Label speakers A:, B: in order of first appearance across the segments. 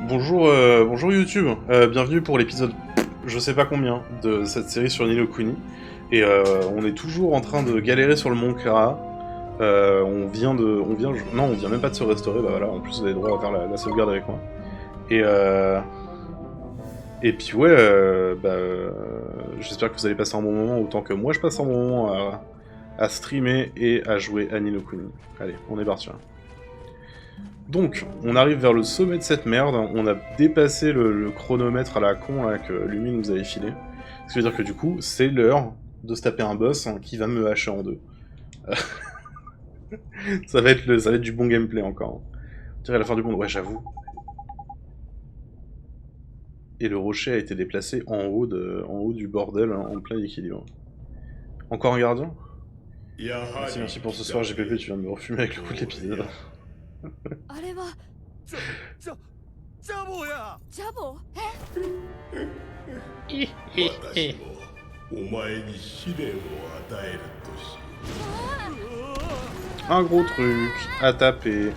A: Bonjour, bonjour YouTube, bienvenue pour l'épisode je sais pas combien de cette série sur Ni no Kuni. Et on est toujours en train de galérer sur le mont Kara. Non, on vient même pas de se restaurer, bah voilà, en plus vous avez droit à faire la sauvegarde avec moi. Et puis ouais, j'espère que vous allez passer un bon moment autant que moi je passe un bon moment à streamer et à jouer à Ni no Kuni. Allez, on est parti. Donc, on arrive vers le sommet de cette merde, on a dépassé le chronomètre à la con là, que Lumi nous avait filé. Ce qui veut dire que du coup, c'est l'heure de se taper un boss qui va me hacher en deux. ça va être du bon gameplay encore. On dirait la fin du monde, ouais j'avoue. Et le rocher a été déplacé en haut du bordel, en plein équilibre. Encore un gardien ? Merci pour ce soir GPP, tu viens de me refumer avec le coup de l'épisode.
B: あれはジャボやジャボ
C: 私もお前に試練を与えるとし
A: Un gros truc à taper.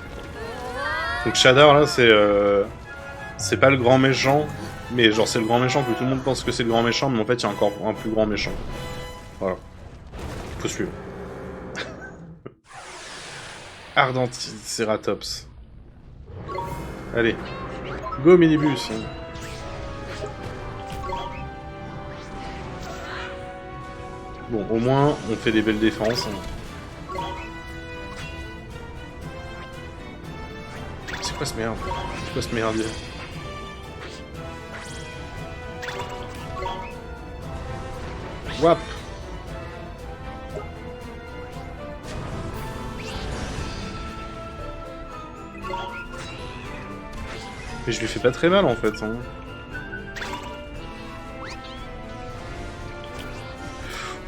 A: Donc Shadar là c'est pas le grand méchant, mais genre c'est le grand méchant que tout le monde pense que c'est le grand méchant, mais en fait il y a encore un plus grand méchant. Voilà. Faut suivre. Ardentiratops. Allez. Go minibus. Bon, au moins, on fait des belles défenses. C'est quoi ce merde? C'est quoi ce merdier? Wap! Mais je lui fais pas très mal en fait. Hein.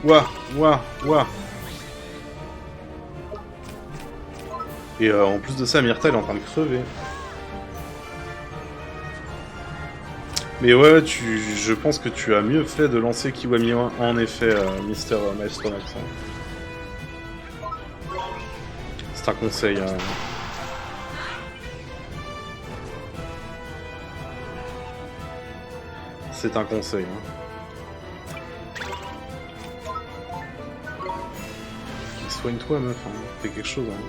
A: Ouah, ouah, ouah. Et en plus de ça, Myrta elle est en train de crever. Mais ouais, je pense que tu as mieux fait de lancer Kiwami 1 en effet, Mister Maestro Max. C'est un conseil. C'est un conseil. Soigne-toi, meuf. Hein. Fais quelque chose. Hein.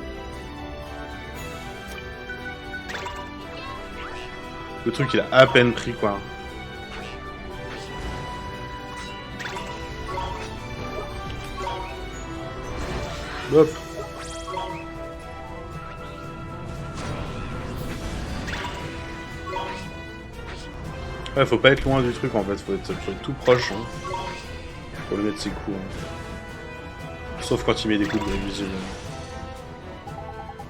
A: Le truc, il a à peine pris, quoi. Hop. Ouais, faut pas être loin du truc en fait, faut être tout proche hein, pour lui mettre ses coups. Hein. Sauf quand il met des coups de révision.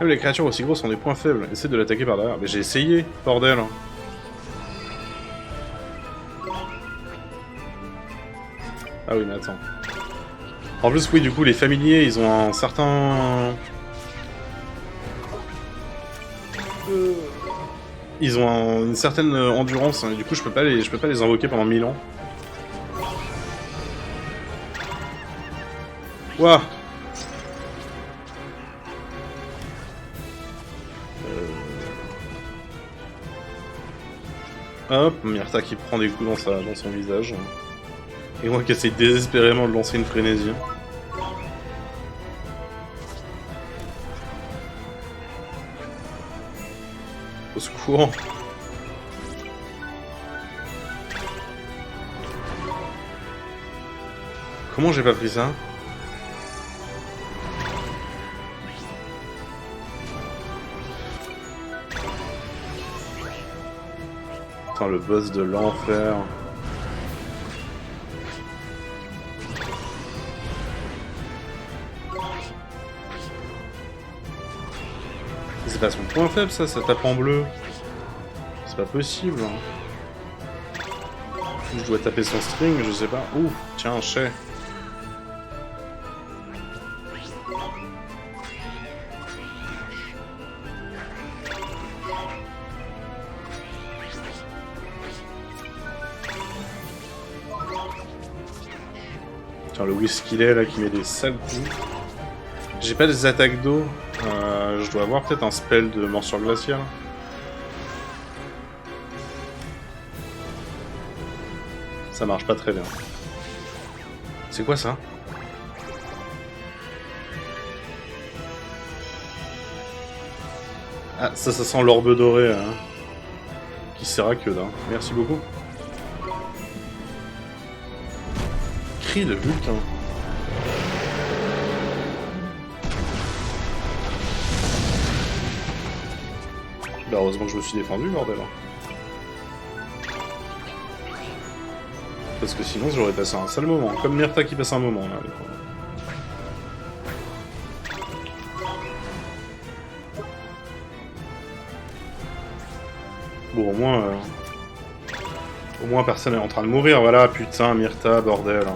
A: Même les créatures aussi grosses ont des points faibles, essaie de l'attaquer par derrière. Mais j'ai essayé, bordel. Hein. Ah oui, mais attends. En plus, oui, du coup, les familiers, ils ont un certain... Ils ont une certaine endurance, hein, et du coup je peux pas les invoquer pendant 1000 ans. Ouah. Hop, Myrta qui prend des coups dans son visage. Et moi qui essaye désespérément de lancer une frénésie. Au secours. Comment j'ai pas pris ça? Putain, le boss de l'enfer. C'est pas son point faible ça tape en bleu. C'est pas possible. Hein. Je dois taper son string, je sais pas. Ouh, tiens, chais. Tiens, le whisky là qui met des sales coups. J'ai pas des attaques d'eau. Je dois avoir peut-être un spell de morsure glaciaire. Ça marche pas très bien. C'est quoi ça? Ah, ça sent l'orbe doré, hein. Qui sert à que d'un. Merci beaucoup. Cri de Vulcain. Bah heureusement que je me suis défendu, bordel. Parce que sinon j'aurais passé un sale moment. Comme Myrtha qui passe un moment, là. Bon, au moins personne n'est en train de mourir, voilà, putain, Myrtha, bordel.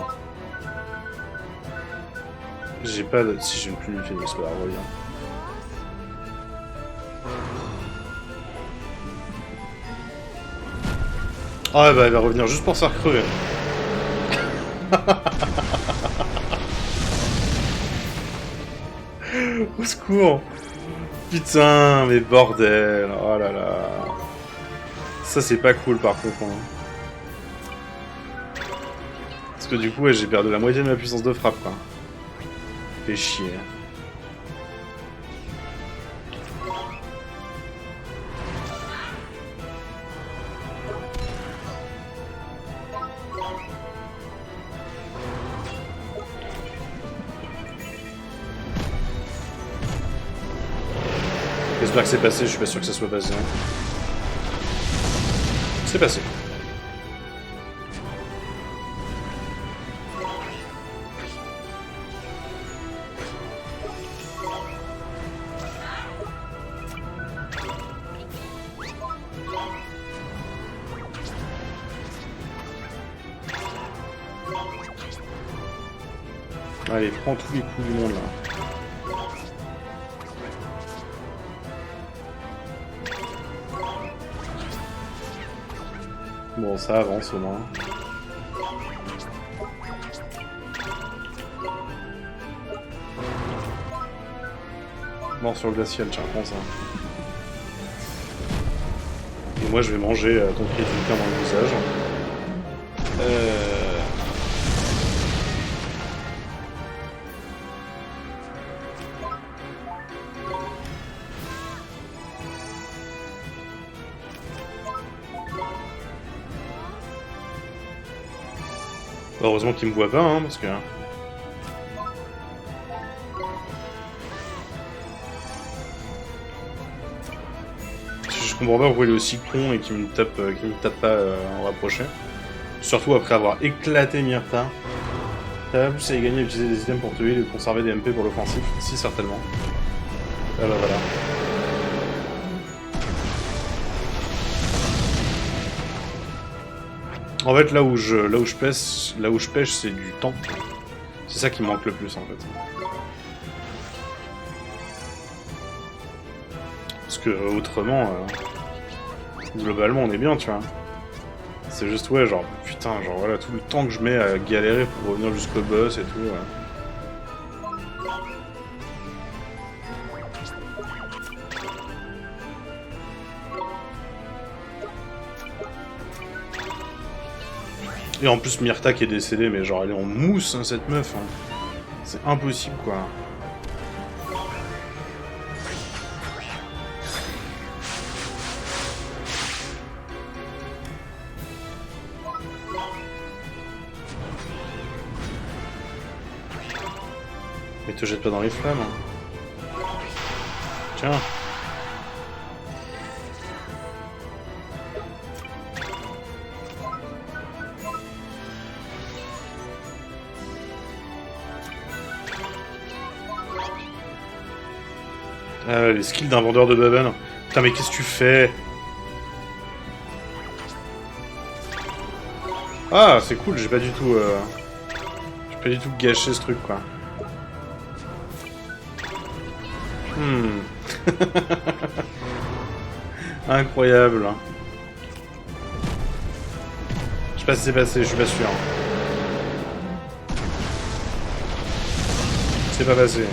A: J'ai pas de... Si j'ai plus l'utilité, c'est pas grave, reviens. Ah bah elle va revenir juste pour se faire crever. Au secours. Putain, mais bordel. Oh là là. Ça c'est pas cool par contre. Hein. Parce que du coup ouais, j'ai perdu la moitié de ma puissance de frappe quoi. Fait chier. J'espère que c'est passé, je suis pas sûr que ça soit passé. Hein. C'est passé. Allez, prends tous les coups du monde là. Bon, ça avance au moins. Mort sur le glacial, tiens, prends ça. Et moi je vais manger ton cri de Vulcain dans le visage. Heureusement qu'il me voit pas, hein, parce que... Je comprends pas pourquoi il est aussi con et qu'il me tape pas en rapproché. Surtout après avoir éclaté Myrtha. T'as pas plus à y gagner à utiliser des items pour te heal et conserver des MP pour l'offensif? Si, certainement. Ah bah voilà. En fait, là où je pêche, c'est du temps. C'est ça qui me manque le plus, en fait. Parce que, autrement, globalement, on est bien, tu vois. C'est juste, ouais, genre, putain, genre, voilà, tout le temps que je mets à galérer pour revenir jusqu'au boss et tout, ouais. Et en plus Myrtha qui est décédée, mais genre elle est en mousse hein, cette meuf. Hein. C'est impossible quoi. Mais te jette pas dans les flammes. Hein. Tiens. Les skills d'un vendeur de baben. Putain mais qu'est-ce que tu fais? Ah c'est cool, j'ai pas du tout gâché ce truc quoi. Incroyable. Je sais pas si c'est passé, je suis pas sûr. C'est pas passé.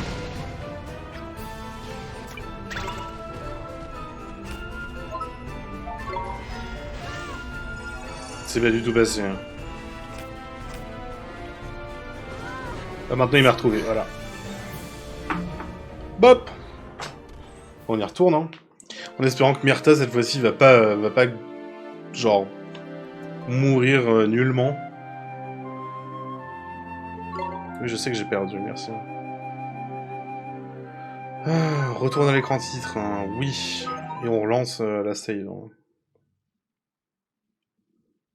A: C'est pas du tout passé. Ah, maintenant il m'a retrouvé, voilà. Bop. On y retourne, hein. En espérant que Myrtha, cette fois-ci, va pas, genre, mourir nullement. Oui, je sais que j'ai perdu, merci. Ah, retourne à l'écran titre, hein. Oui. Et on relance la save. Hein.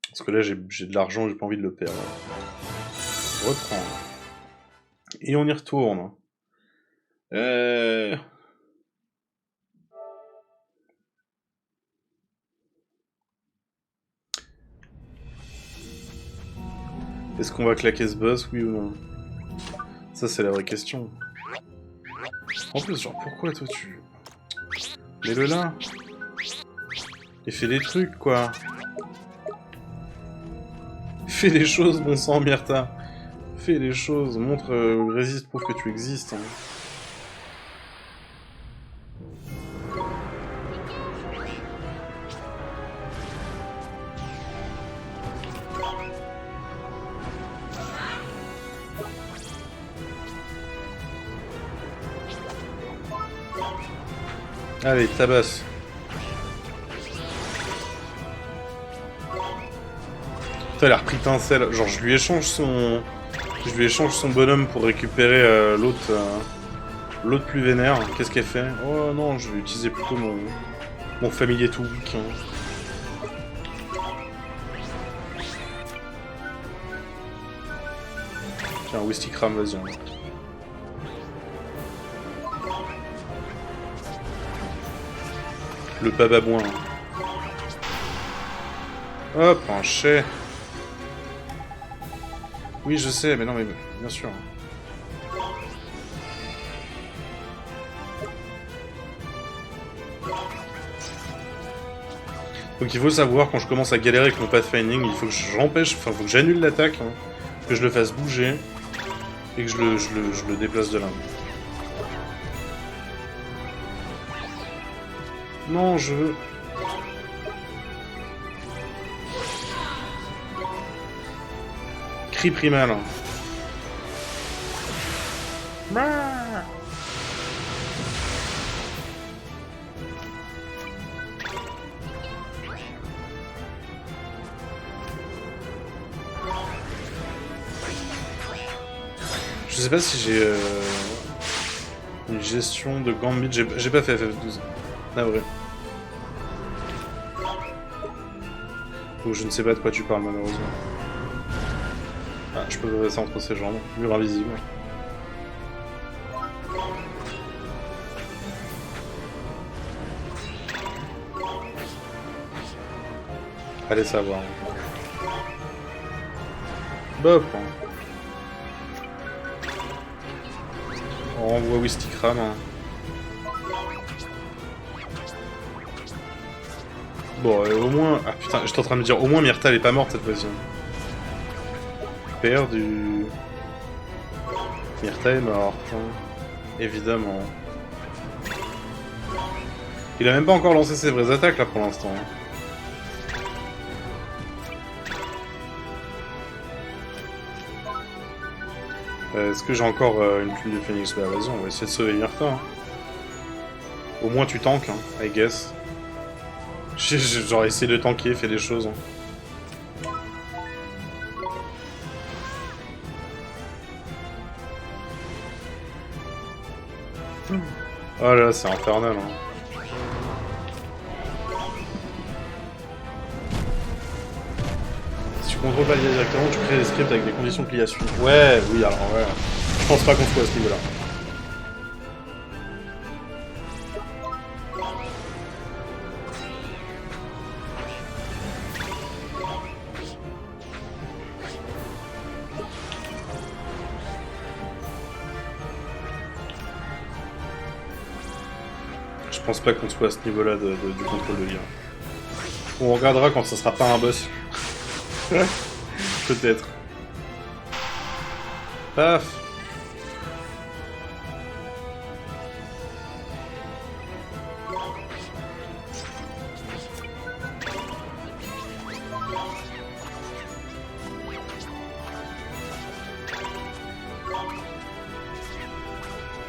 A: Parce que là, j'ai de l'argent, j'ai pas envie de le perdre. Reprends. Et on y retourne. Est-ce qu'on va claquer ce boss, oui ou non? Ça, c'est la vraie question. En plus, genre, pourquoi toi tu... Mets-le là. Et fais des trucs, quoi. Fais des choses, bon sang, Myrtha. Fais des choses, montre, résiste, prouve que tu existes. Hein. Allez, tabasse. Putain, elle a repris Pincel. Genre, je lui échange son bonhomme pour récupérer l'autre plus vénère. Qu'est-ce qu'elle fait? Oh non, je vais utiliser plutôt mon familier tout weak. Hein. Tiens, Wistikram, vas-y. Hein. Le bababouin. Hop, un chais. Oui, je sais, mais non, mais bien sûr. Donc il faut savoir, quand je commence à galérer avec mon pathfinding, il faut que j'empêche, enfin, faut que j'annule l'attaque, hein, que je le fasse bouger, et que je le déplace de là. Non, je veux... Cri primal. Je sais pas si j'ai une gestion de gambit. J'ai pas fait FF12. Ah vrai. Donc je ne sais pas de quoi tu parles malheureusement. Ah, je peux passer entre ses jambes. Mur invisible. Allez savoir. Bop. On renvoie Wistikram. Hein. Bon, au moins... Ah putain, j'étais en train de me dire, au moins Myrtha elle est pas morte cette fois-ci. Perdu. Myrtha est morte. Évidemment. Il a même pas encore lancé ses vraies attaques là pour l'instant. Est-ce que j'ai encore une plume de phoenix? Bah vas-y, on va essayer de sauver Myrtha. Hein. Au moins tu tankes, hein, I guess. J'aurais essayé de tanker, fait des choses. Hein. Oh là, c'est infernal. Hein. Si tu contrôles pas l'IA directement, tu crées des scripts avec des conditions de pliation. Ouais, oui, alors ouais. Je pense pas qu'on soit à ce niveau-là. Je pense pas qu'on soit à ce niveau-là du contrôle de l'IA. On regardera quand ça sera pas un boss. Peut-être. Paf.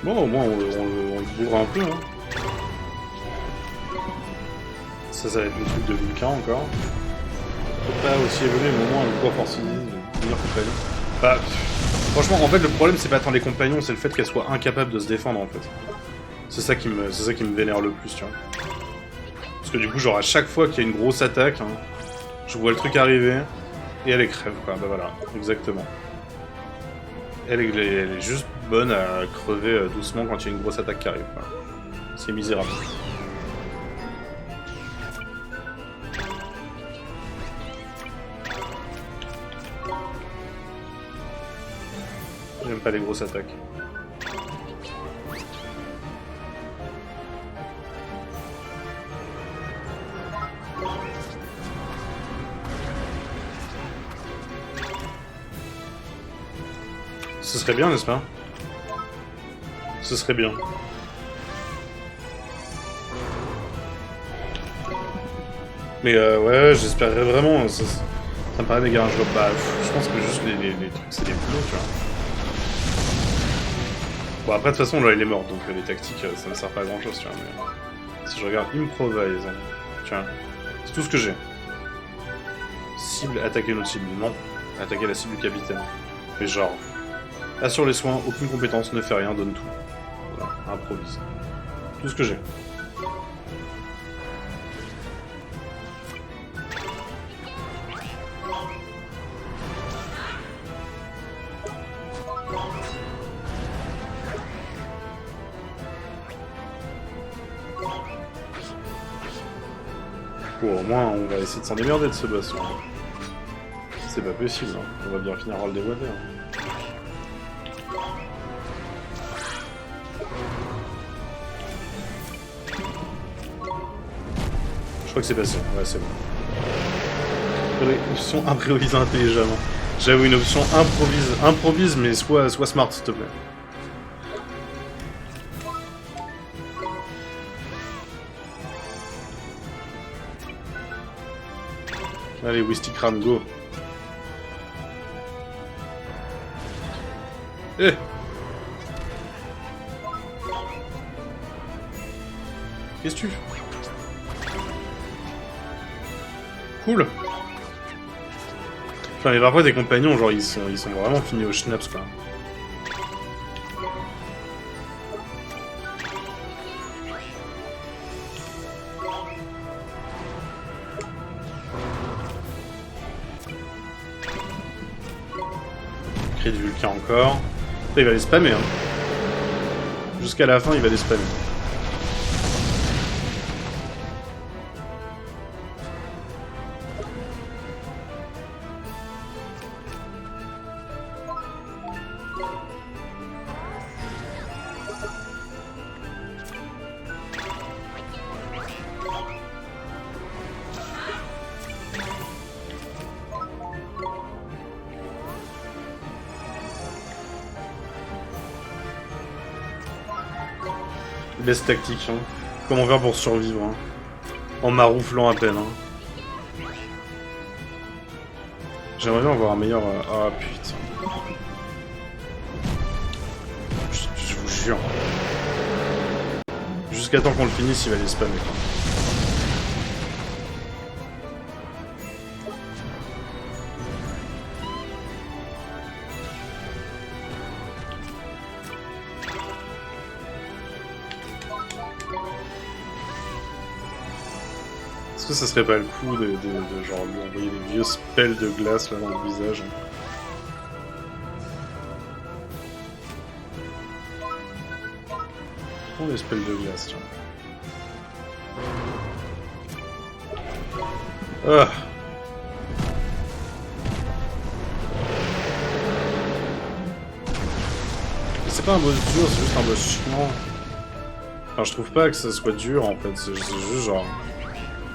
A: Bon, au moins, on le bourre un peu. Hein. Ça va être le truc de Vulcain encore. Pas aussi évolué, mais au moins le poids force devenir compagnon. Bah, franchement, en fait, le problème, c'est pas tant les compagnons, c'est le fait qu'elle soit incapable de se défendre, en fait. C'est ça qui me vénère le plus, tu vois. Parce que du coup, genre, à chaque fois qu'il y a une grosse attaque, hein, je vois le truc arriver, et elle est crève, quoi. Bah voilà, exactement. Elle est juste bonne à crever doucement quand il y a une grosse attaque qui arrive, quoi. C'est misérable. J'aime pas les grosses attaques. Ce serait bien, n'est-ce pas? Ce serait bien. Mais ouais, j'espérais vraiment. Ça me paraît méga injouable. Bah, je pense que juste les trucs, c'est des plots, tu vois. Bon, après, de toute façon, là, il est mort, donc les tactiques, ça ne sert pas à grand-chose, tu vois. Mais si je regarde improvise, tu vois, c'est tout ce que j'ai. Cible, attaquer notre cible. Non, attaquer la cible du capitaine. Mais genre, assure les soins, aucune compétence, ne fait rien, donne tout. Voilà, improvise. Tout ce que j'ai. Bon, au moins, on va essayer de s'en démerder de ce boss. Hein. C'est pas possible, hein. On va bien finir par le déboîter. Hein. Je crois que c'est passé. Ouais, c'est bon. Option improvise intelligemment. J'avoue, une option improvise, mais sois smart, s'il te plaît. Allez, Wistikram, go. Eh. Qu'est-ce que tu fais? Cool. Enfin, mais parfois tes compagnons, genre, ils sont vraiment finis au schnaps, quoi. Cri de Vulcain encore. Après, il va les spammer, hein. Jusqu'à la fin, il va les spammer. Best tactique, hein. Comment faire pour survivre, hein. En marouflant à peine, hein. J'aimerais bien avoir un meilleur... Ah putain. Je vous jure. Jusqu'à temps qu'on le finisse, il va les spammer, quoi. Est-ce que ça serait pas le coup de genre lui envoyer des vieux spells de glace là dans le visage? Oh, les spells de glace, tiens. Ah. C'est pas un boss dur, c'est juste un boss chiant. Enfin, je trouve pas que ça soit dur en fait, c'est juste genre...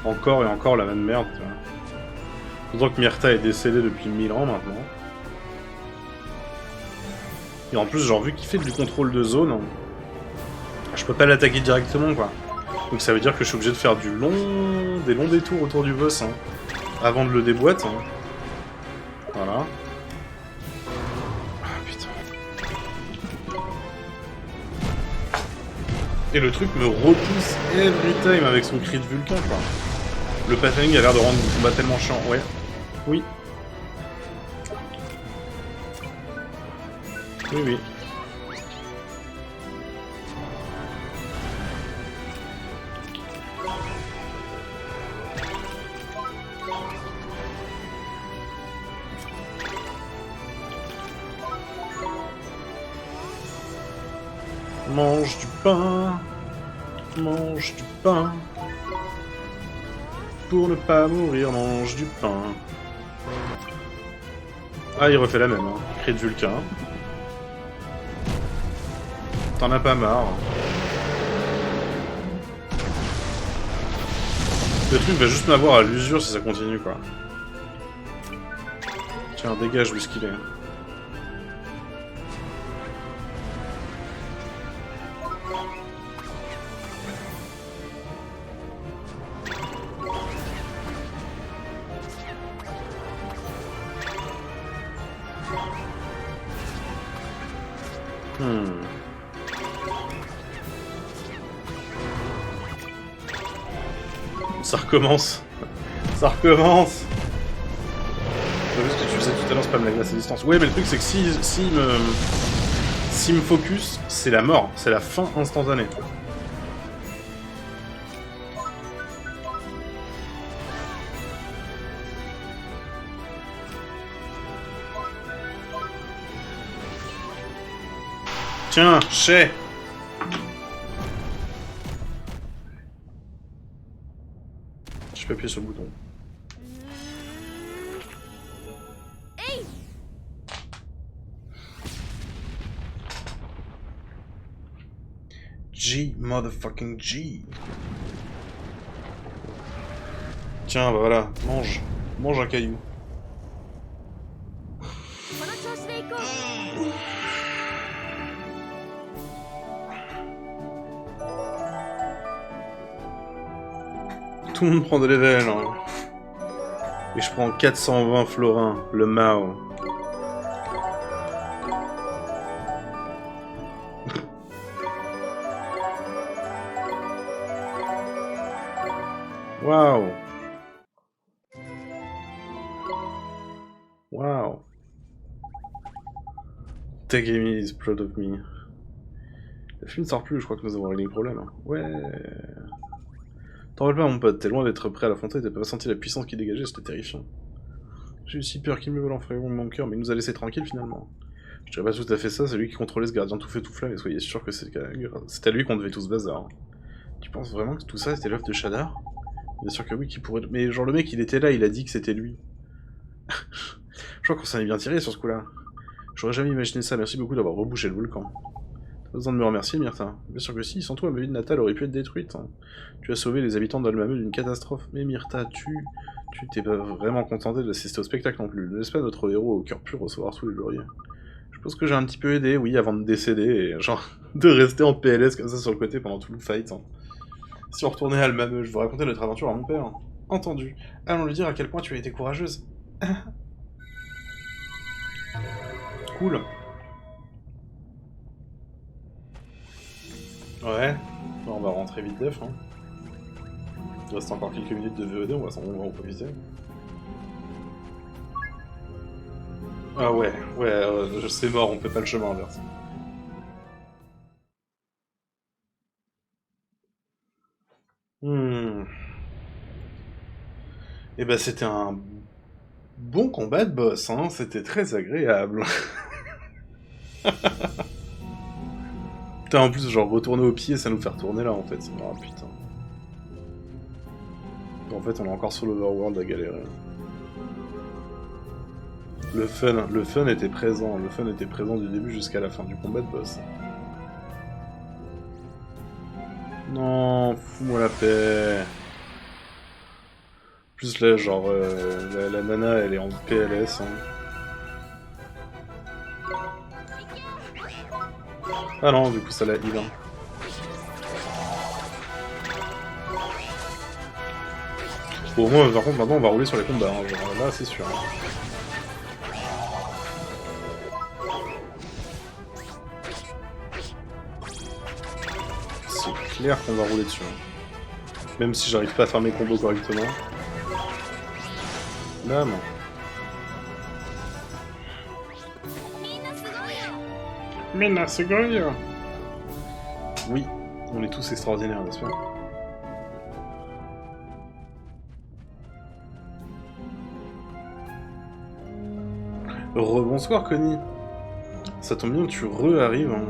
A: Encore et encore la même merde, tu vois. D'autant que Myrtha est décédée depuis 1000 ans maintenant. Et en plus, genre, vu qu'il fait du contrôle de zone, je peux pas l'attaquer directement, quoi. Donc ça veut dire que je suis obligé de faire des longs détours autour du boss, hein, avant de le déboîter. Hein. Voilà. Ah putain. Et le truc me repousse every time avec son cri de Vulcain, quoi. Le patterning a l'air de rendre le combat tellement chiant. Ouais. Oui. Oui, oui. Mange du pain. Mange du pain. Pour ne pas mourir, mange du pain. Ah, il refait la même, hein. Cri de Vulcain. T'en as pas marre. Le truc va juste m'avoir à l'usure si ça continue, quoi. Tiens, dégage vu ce qu'il est. Ça recommence. Ça recommence. T'as vu ce que tu faisais tout à l'heure, spam la glace à distance. Ouais, mais le truc c'est que s'il me focus, c'est la mort. C'est la fin instantanée. Tiens, chais. Je peux appuyer sur le bouton. G, motherfucking G. Tiens, bah voilà, mange. Mange un caillou. Tout le monde prend des levels, hein. Et je prends 420 florins, le Mao. Waouh. Waouh. Tegemi is proud of me. Le film ne sort plus, je crois que nous avons réglé le problème. Ouais. T'en rappelles pas, mon pote, t'es loin d'être prêt à l'affronter, t'as pas senti la puissance qui dégageait, c'était terrifiant. J'ai eu si peur qu'il me vole en frérot mon cœur, mais il nous a laissé tranquille finalement. Je dirais pas tout à fait ça, c'est lui qui contrôlait ce gardien tout fait tout flamme, et soyez sûr que c'est à lui qu'on devait tout ce bazar. Tu penses vraiment que tout ça c'était l'œuvre de Shadar? Bien sûr que oui, qui pourrait... Mais genre le mec il était là, il a dit que c'était lui. Je crois qu'on s'en est bien tiré sur ce coup-là. J'aurais jamais imaginé ça, merci beaucoup d'avoir rebouché le volcan. T'as besoin de me remercier, Myrtha. Bien sûr que si, sans toi ma ville natale aurait pu être détruite. Hein. Tu as sauvé les habitants d'Almameux d'une catastrophe. Mais Myrtha, tu t'es pas vraiment contenté d'assister au spectacle non plus. N'est-ce pas notre héros au cœur pur recevoir tous les lauriers? Je pense que j'ai un petit peu aidé, oui, avant de décéder, et genre, de rester en PLS comme ça sur le côté pendant tout le fight. Hein. Si on retournait à Almameux, je vous racontais notre aventure à mon père. Entendu. Allons lui dire à quel point tu as été courageuse. Cool. Ouais, on va rentrer vite def. Hein. Il reste encore quelques minutes de VOD, on va en profiter. Ah ouais, c'est mort, on fait pas le chemin inverse. Et bah c'était un bon combat de boss, hein, c'était très agréable. Putain, en plus, genre, retourner au pied, ça nous fait retourner là, en fait. Oh, putain. En fait, on est encore sur l'Overworld à galérer. Le fun était présent. Le fun était présent du début jusqu'à la fin du combat de boss. Non, fous-moi la paix. Plus là, genre, la nana, elle est en PLS, hein. Ah non, du coup ça l'a heal. Hein. Bon, au moins, par contre, maintenant on va rouler sur les combats. Hein. Genre, là, c'est sûr. Hein. C'est clair qu'on va rouler dessus. Même si j'arrive pas à faire mes combos correctement. Bam. Mina Sugoi. Oui, on est tous extraordinaires, n'est-ce pas? Rebonsoir Connie. Ça tombe bien, tu re-arrives hein,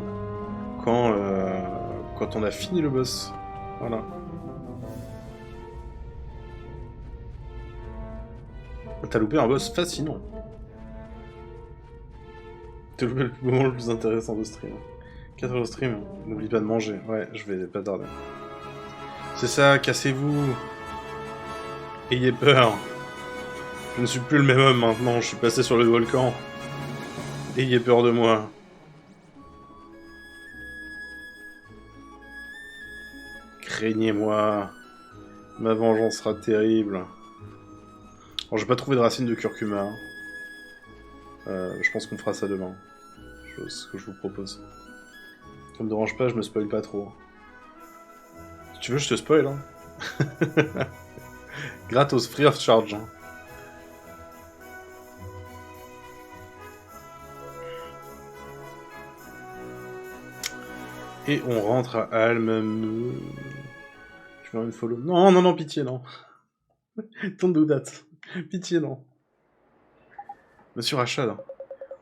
A: quand on a fini le boss. Voilà. T'as loupé un boss fascinant. T'as loupé le moment le plus intéressant de stream. 4 heures de stream, n'oublie pas de manger. Ouais, je vais pas tarder. C'est ça, cassez-vous. Ayez peur. Je ne suis plus le même homme maintenant, je suis passé sur le volcan. Ayez peur de moi. Craignez-moi. Ma vengeance sera terrible. Alors, j'ai pas trouvé de racine de curcuma. Hein. Je pense qu'on fera ça demain. C'est ce que je vous propose. Ça me dérange pas, je me spoil pas trop. Si tu veux, je te spoil. Hein. Gratos, free of charge. Hein. Et on rentre à Alm. Tu veux une follow? Non, non, non, pitié, non. Don't do that. Pitié, non. Monsieur Rachad.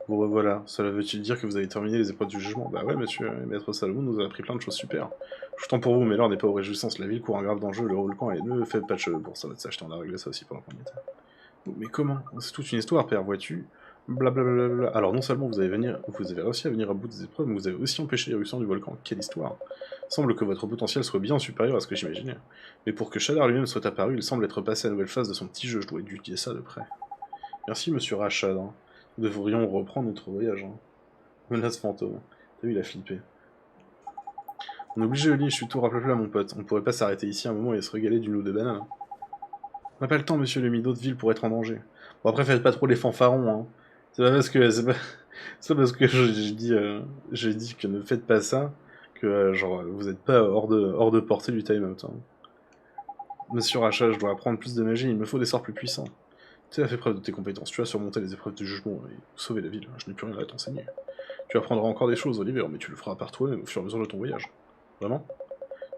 A: Bon, bah voilà. Cela veut-il dire que vous avez terminé les épreuves du jugement? Bah ouais, monsieur. Maître Salomon nous a appris plein de choses super. Je suis tant pour vous, mais l'heure n'est pas aux réjouissances. La ville court un grave danger, le volcan et ne fait pas de cheveux pour ça va te s'acheter. On a réglé ça aussi pendant qu'on y était. Mais comment? C'est toute une histoire, père, vois-tu? Blablabla. Alors non seulement vous avez réussi à venir à bout des épreuves, mais vous avez aussi empêché l'éruption du volcan. Quelle histoire! Il semble que votre potentiel soit bien supérieur à ce que j'imaginais. Mais pour que Shadar lui-même soit apparu, il semble être passé à la nouvelle phase de son petit jeu. Je dois étudier ça de près. Merci, monsieur Rachad. Hein. Nous devrions reprendre notre voyage. Hein. Menace fantôme. T'as vu, il a flippé. On est obligé de lire, je suis tout rappelé là, mon pote. On pourrait pas s'arrêter ici un moment et se régaler d'une ou deux bananes. On n'a pas le temps, monsieur le d'autres villes pour être en danger. Bon, après, faites pas trop les fanfarons, hein. C'est pas parce que j'ai dit que ne faites pas ça que genre vous êtes pas hors de portée du time-out. Hein. Monsieur Rachat, je dois apprendre plus de magie, il me faut des sorts plus puissants. Tu as fait preuve de tes compétences, tu as surmonté les épreuves du jugement et sauvé la ville, je n'ai plus rien à t'enseigner. Tu apprendras encore des choses, Oliver, mais tu le feras par toi-même au fur et à mesure de ton voyage. Vraiment?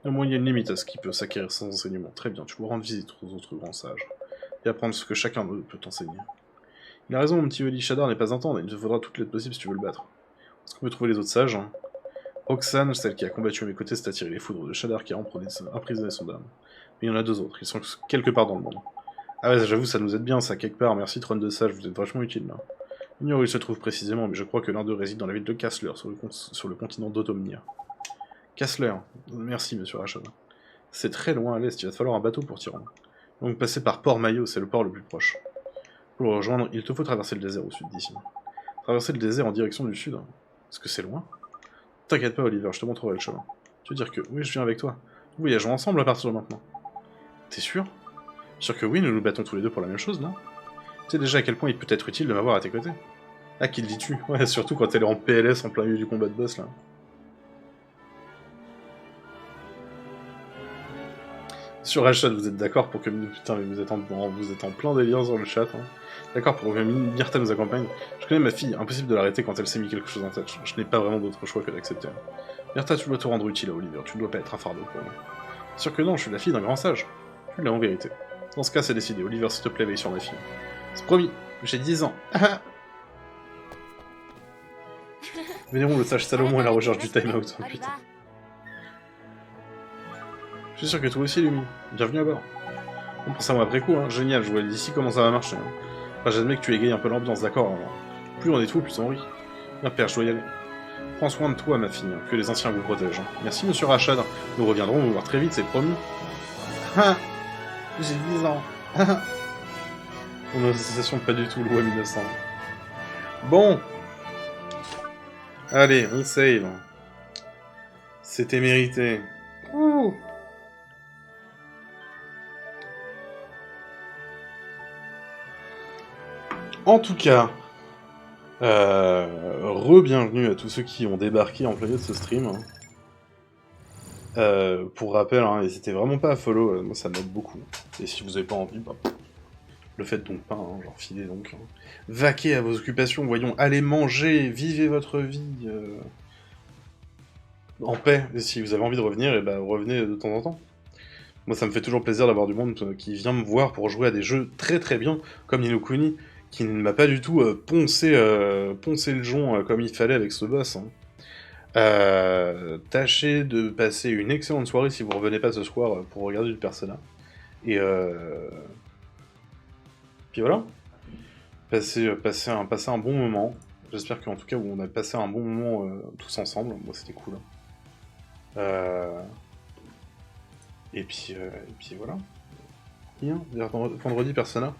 A: Néanmoins, il y a une limite à ce qui peut s'acquérir sans enseignement. Très bien, tu dois rendre visite aux autres grands sages et apprendre ce que chacun d'eux peut t'enseigner. Il a raison, mon petit Oli, Shadar n'est pas un tendre, il te faudra toute l'aide possible si tu veux le battre. Est-ce qu'on peut trouver les autres sages hein? Roxane, celle qui a combattu à mes côtés, s'est attirée les foudres de Shadar qui a emprisonné son âme. Mais il y en a deux autres, ils sont quelque part dans le monde. Ah ouais, j'avoue, ça nous aide bien, ça, quelque part. Merci, trône de sage, vous êtes vachement utile, là. Ignore où il se trouve précisément, mais je crois que l'un d'eux réside dans la ville de Kassler, sur le continent d'Automnia. Kassler, merci, monsieur Rachad. C'est très loin à l'est, il va te falloir un bateau pour t'y rendre. Donc passer par Port-Maillot, c'est le port le plus proche. Pour le rejoindre, il te faut traverser le désert au sud d'ici. Traverser le désert en direction du sud. Est-ce que c'est loin? T'inquiète pas, Oliver, je te montrerai le chemin. Tu veux dire que oui, je viens avec toi. Nous voyageons ensemble à partir de maintenant. T'es sûr? Sûr que oui, nous nous battons tous les deux pour la même chose, non? Tu sais déjà à quel point il peut être utile de m'avoir à tes côtés. Ah, qui le dis-tu? Ouais, surtout quand elle est en PLS en plein milieu du combat de boss, là. Sur Rachad, vous êtes d'accord pour que... Putain, mais vous êtes en plein délire sur le chat, hein. D'accord, pour que Myrtha nous accompagne. Je connais ma fille, impossible de l'arrêter quand elle s'est mis quelque chose en tête. Je n'ai pas vraiment d'autre choix que d'accepter. Myrtha, tu dois te rendre utile à Oliver, tu ne dois pas être un fardeau pour moi. Sûr que non, je suis la fille d'un grand sage. Tu l'as en vérité. Dans ce cas, c'est décidé. Oliver, s'il te plaît, veille sur ma fille. C'est promis, j'ai 10 ans. Vénérons le sage Salomon à la recherche du time-out. Oh, putain. Je suis sûr que toi aussi, Lumi. Bienvenue à bord. On pense à moi après coup, hein. Génial, je vois d'ici comment ça va marcher. Hein. Enfin, j'admets que tu égayes un peu l'ambiance, d'accord. Alors. Plus on est fous, plus on rit. Bien, père, je dois y aller. Prends soin de toi, ma fille. Hein. Que les anciens vous protègent. Hein. Merci, monsieur Rachad. Nous reviendrons vous voir très vite, c'est promis. J'ai 10 ans. Mon association pas du tout, loi 1900. Bon. Allez, on save. C'était mérité. Ouh. En tout cas, re-bienvenue à tous ceux qui ont débarqué en plein milieu de ce stream. Pour rappel, hein, n'hésitez vraiment pas à follow, moi ça m'aide beaucoup. Et si vous avez pas envie, bah, le faites donc pas, hein, genre filez donc. Hein. Vaquez à vos occupations, voyons, allez manger, vivez votre vie en paix. Et si vous avez envie de revenir, et bah revenez de temps en temps. Moi ça me fait toujours plaisir d'avoir du monde qui vient me voir pour jouer à des jeux très très bien, comme Ni no Kuni, qui ne m'a pas du tout poncé le jonc comme il fallait avec ce boss. Hein. Tâchez de passer une excellente soirée si vous revenez pas ce soir pour regarder du Persona. Et puis voilà. Passez un bon moment. J'espère qu'en tout cas on a passé un bon moment tous ensemble. Moi c'était cool. Et puis voilà. Bien, vendredi Persona.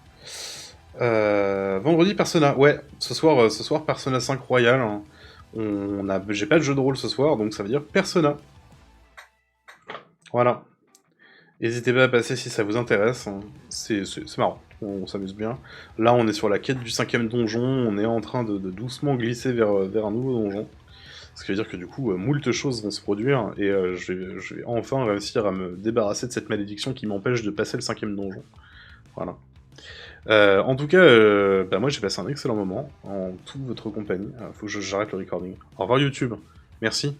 A: Vendredi Persona, ouais. Ce soir Persona 5 Royal. Hein. J'ai pas de jeu de rôle ce soir, donc ça veut dire Persona. Voilà. N'hésitez pas à passer si ça vous intéresse. Hein. C'est marrant, on s'amuse bien. Là, on est sur la quête du 5e donjon, on est en train de doucement glisser vers un nouveau donjon. Ce qui veut dire que du coup, moult choses vont se produire, et je vais enfin réussir à me débarrasser de cette malédiction qui m'empêche de passer le 5e donjon. Voilà. En tout cas, bah moi j'ai passé un excellent moment en toute votre compagnie. Faut que j'arrête le recording. Au revoir YouTube, merci.